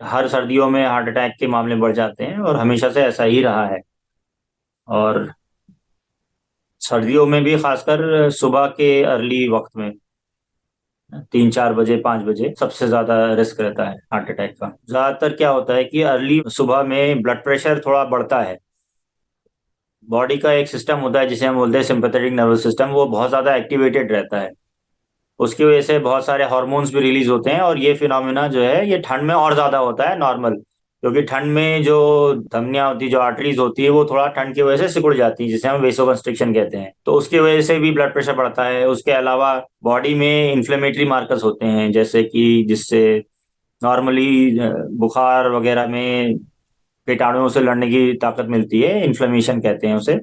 हर सर्दियों में heart attack के मामले बढ़ जाते हैं और हमेशा से ऐसा ही रहा है। और सर्दियों में भी खासकर सुबह के अर्ली वक्त में 3-4 बजे 5 बजे सबसे ज्यादा रिस्क रहता है हार्ट अटैक का। ज्यादातर क्या होता है कि अर्ली सुबह में ब्लड प्रेशर थोड़ा बढ़ता है। बॉडी का एक सिस्टम होता है जिसे हम बोलते हैं सिंपैथेटिक नर्वस सिस्टम, वो बहुत ज्यादा एक्टिवेटेड रहता है। उसकी वजह से बहुत सारे हार्मोन्स भी रिलीज होते हैं और ये फिनोमेना जो है ये ठंड में और ज्यादा होता है नॉर्मल, क्योंकि ठंड में जो धमनियां होती है, जो आर्टरीज होती है, वो थोड़ा ठंड की वजह से सिकुड़ जाती है, जिसे हम वेसोकंस्ट्रिक्शन कहते हैं। तो उसकी वजह से भी ब्लड प्रेशर बढ़ता है। उसके अलावा बॉडी में इन्फ्लेमेटरी मार्कर्स होते हैं, जैसे कि जिससे नॉर्मली बुखार वगैरह में कीटाणुओं से लड़ने की ताकत मिलती है, इन्फ्लेमेशन कहते हैं उसे।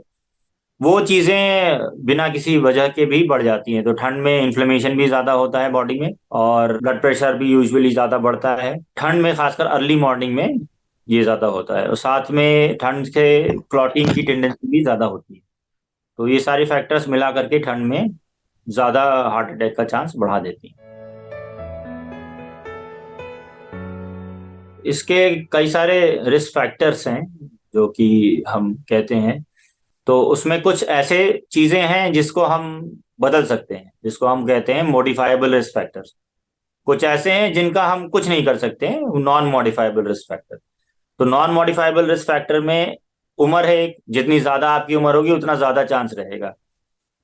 वो चीजें बिना किसी वजह के भी बढ़ जाती हैं। तो ठंड में इन्फ्लेमेशन भी ज्यादा होता है बॉडी में और ब्लड प्रेशर भी यूजुअली ज्यादा बढ़ता है ठंड में, खासकर अर्ली मॉर्निंग में ये ज्यादा होता है। और साथ में ठंड से क्लॉटिंग की टेंडेंसी भी ज्यादा होती है। तो ये सारे फैक्टर्स मिला करके ठंड में ज्यादा हार्ट अटैक का चांस बढ़ा देती हैं। इसके कई सारे रिस्क फैक्टर्स हैं जो कि हम कहते हैं। तो उसमें कुछ ऐसे चीजें हैं जिसको हम बदल सकते हैं, जिसको हम कहते हैं मॉडिफाइबल रिस्क फैक्टर्स। कुछ ऐसे हैं जिनका हम कुछ नहीं कर सकते हैं, नॉन मॉडिफाइबल रिस्क फैक्टर। तो नॉन मॉडिफाइबल रिस्क फैक्टर में उम्र है एक, जितनी ज्यादा आपकी उम्र होगी उतना ज्यादा चांस रहेगा।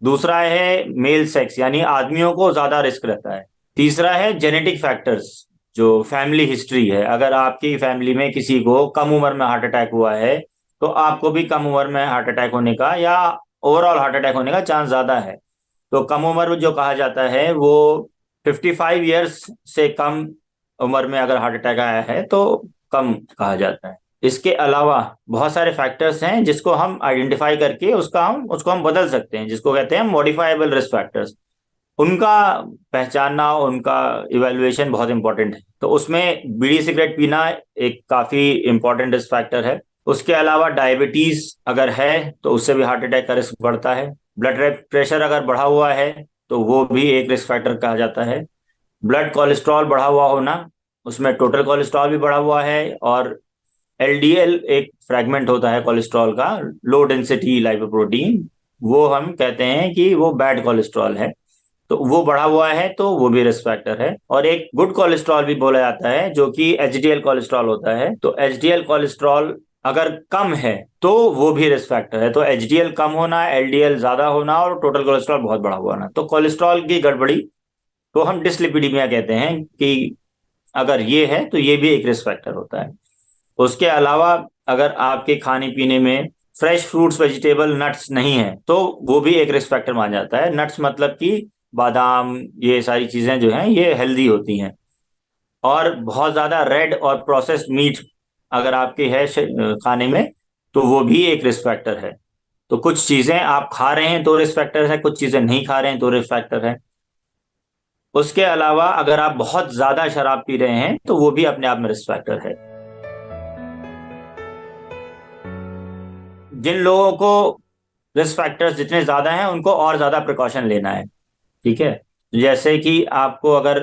दूसरा है मेल सेक्स, यानी आदमियों को ज्यादा रिस्क रहता है। तीसरा है जेनेटिक फैक्टर्स, जो फैमिली हिस्ट्री है। अगर आपकी फैमिली में किसी को कम उम्र में हार्ट अटैक हुआ है तो आपको भी कम उम्र में हार्ट अटैक होने का या ओवरऑल हार्ट अटैक होने का चांस ज्यादा है। तो कम उम्र जो कहा जाता है वो 55 ईयर्स से कम उम्र में अगर हार्ट अटैक आया है तो कम कहा जाता है। इसके अलावा बहुत सारे फैक्टर्स हैं जिसको हम आइडेंटिफाई करके उसको हम बदल सकते हैं, जिसको कहते हैं मॉडिफाइबल रिस्क फैक्टर्स। उनका पहचानना, उनका इवैल्यूएशन बहुत इंपॉर्टेंट है। तो उसमें बीड़ी सिगरेट पीना एक काफी इंपॉर्टेंट रिस्क फैक्टर है। उसके अलावा डायबिटीज अगर है तो उससे भी हार्ट अटैक का रिस्क बढ़ता है। ब्लड प्रेशर अगर बढ़ा हुआ है तो वो भी एक रिस्क फैक्टर कहा जाता है। ब्लड कोलेस्ट्रॉल बढ़ा हुआ होना, उसमें टोटल कोलेस्ट्रॉल भी बढ़ा हुआ है, और एलडीएल एक फ्रैगमेंट होता है कोलेस्ट्रॉल का, लो डेंसिटी लाइपोप्रोटीन, वो हम कहते हैं कि वो बैड कोलेस्ट्रॉल है। तो वो बढ़ा हुआ है तो वो भी रिस्क फैक्टर है। और एक गुड कोलेस्ट्रॉल भी बोला जाता है जो कि एचडीएल कोलेस्ट्रॉल होता है। तो एचडीएल कोलेस्ट्रॉल अगर कम है तो वो भी रिस्क फैक्टर है। तो एचडीएल कम होना, एलडीएल ज्यादा होना और टोटल कोलेस्ट्रॉल बहुत बढ़ा हुआ होना, तो कोलेस्ट्रॉल की गड़बड़ी तो हम डिसलिपिडीमिया कहते हैं कि अगर ये है तो ये भी एक रिस्क फैक्टर होता है। उसके अलावा अगर आपके खाने पीने में फ्रेश फ्रूट्स वेजिटेबल नट्स नहीं है तो वो भी एक रिस्क फैक्टर माना जाता है। नट्स मतलब कि बादाम, ये सारी चीजें जो हैं ये हेल्दी होती हैं। और बहुत ज्यादा रेड और प्रोसेस्ड मीट अगर आपके है खाने में तो वो भी एक रिस्क फैक्टर है। तो कुछ चीजें आप खा रहे हैं तो रिस्क फैक्टर है, कुछ चीजें नहीं खा रहे हैं तो रिस्क फैक्टर है। उसके अलावा अगर आप बहुत ज्यादा शराब पी रहे हैं तो वो भी अपने आप में रिस्क फैक्टर है। जिन लोगों को रिस्क फैक्टर्स जितने ज्यादा हैं उनको और ज्यादा प्रिकॉशन लेना है। ठीक है, जैसे कि आपको अगर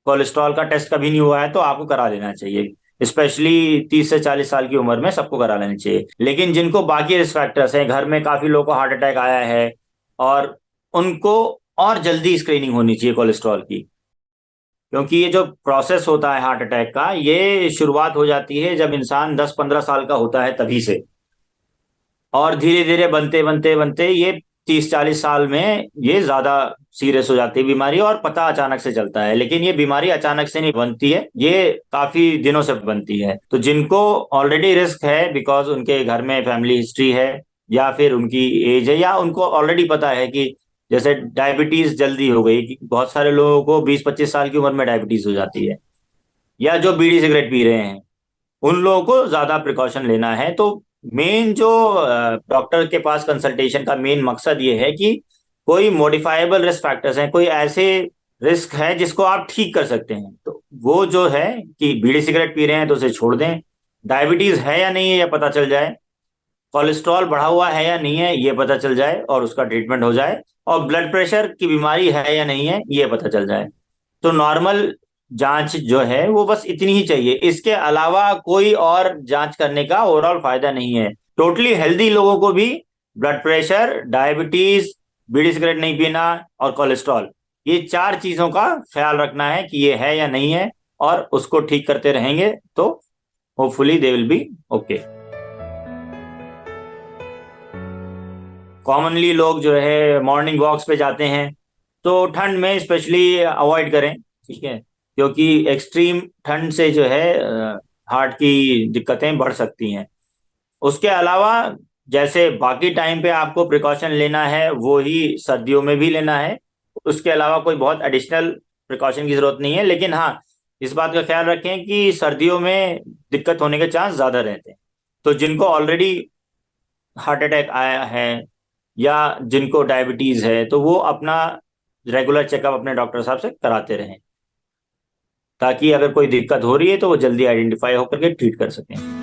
कोलेस्ट्रॉल का टेस्ट कभी नहीं हुआ है तो आपको करा लेना चाहिए। स्पेशली 30 से 40 साल की उम्र में सबको करा लेना चाहिए। लेकिन जिनको बाकी रिस्क फैक्टर्स हैं, घर में काफी लोगों को हार्ट अटैक आया है, और उनको और जल्दी स्क्रीनिंग होनी चाहिए कोलेस्ट्रॉल की। क्योंकि ये जो प्रोसेस होता है हार्ट अटैक का, ये शुरुआत हो जाती है जब इंसान 10-15 साल का होता है तभी से। और धीरे धीरे बनते बनते बनते ये 30-40 साल में ये ज्यादा सीरियस हो जाती है बीमारी, और पता अचानक से चलता है। लेकिन ये बीमारी अचानक से नहीं बनती है, ये काफी दिनों से बनती है। तो जिनको ऑलरेडी रिस्क है बिकॉज उनके घर में फैमिली हिस्ट्री है, या फिर उनकी एज है, या उनको ऑलरेडी पता है कि जैसे डायबिटीज जल्दी हो गई कि बहुत सारे लोगों को 20-25 साल की उम्र में डायबिटीज हो जाती है, या जो बीड़ी सिगरेट पी रहे हैं, उन लोगों को ज्यादा प्रिकॉशन लेना है। तो मेन जो डॉक्टर के पास कंसल्टेशन का मेन मकसद ये है कि कोई मॉडिफाइबल रिस्क फैक्टर्स हैं, कोई ऐसे रिस्क है जिसको आप ठीक कर सकते हैं। तो वो जो है कि बीड़ी सिगरेट पी रहे हैं तो उसे छोड़ दें, डायबिटीज है या नहीं है ये पता चल जाए, कोलेस्ट्रॉल बढ़ा हुआ है या नहीं है ये पता चल जाए और उसका ट्रीटमेंट हो जाए, और ब्लड प्रेशर की बीमारी है या नहीं है ये पता चल जाए। तो नॉर्मल जांच जो है वो बस इतनी ही चाहिए, इसके अलावा कोई और जांच करने का ओवरऑल फायदा नहीं है। टोटली हेल्दी लोगों को भी ब्लड प्रेशर, डायबिटीज, बीड़ी सिगरेट नहीं पीना और कोलेस्ट्रॉल, ये चार चीजों का ख्याल रखना है कि ये है या नहीं है, और उसको ठीक करते रहेंगे तो hopefully they will be okay. Commonly लोग जो है मॉर्निंग वॉक्स पे जाते हैं, तो ठंड में स्पेशली अवॉइड करें, ठीक है, क्योंकि एक्सट्रीम ठंड से जो है हार्ट की दिक्कतें बढ़ सकती हैं। उसके अलावा जैसे बाकी टाइम पे आपको प्रिकॉशन लेना है वो ही सर्दियों में भी लेना है, उसके अलावा कोई बहुत एडिशनल प्रिकॉशन की जरूरत नहीं है। लेकिन हाँ, इस बात का ख्याल रखें कि सर्दियों में दिक्कत होने के चांस ज्यादा रहते हैं। तो जिनको ऑलरेडी हार्ट अटैक आया है या जिनको डायबिटीज है, तो वो अपना रेगुलर चेकअप अपने डॉक्टर साहब से कराते रहें, ताकि अगर कोई दिक्कत हो रही है तो वो जल्दी आइडेंटिफाई होकर के ट्रीट कर सकें।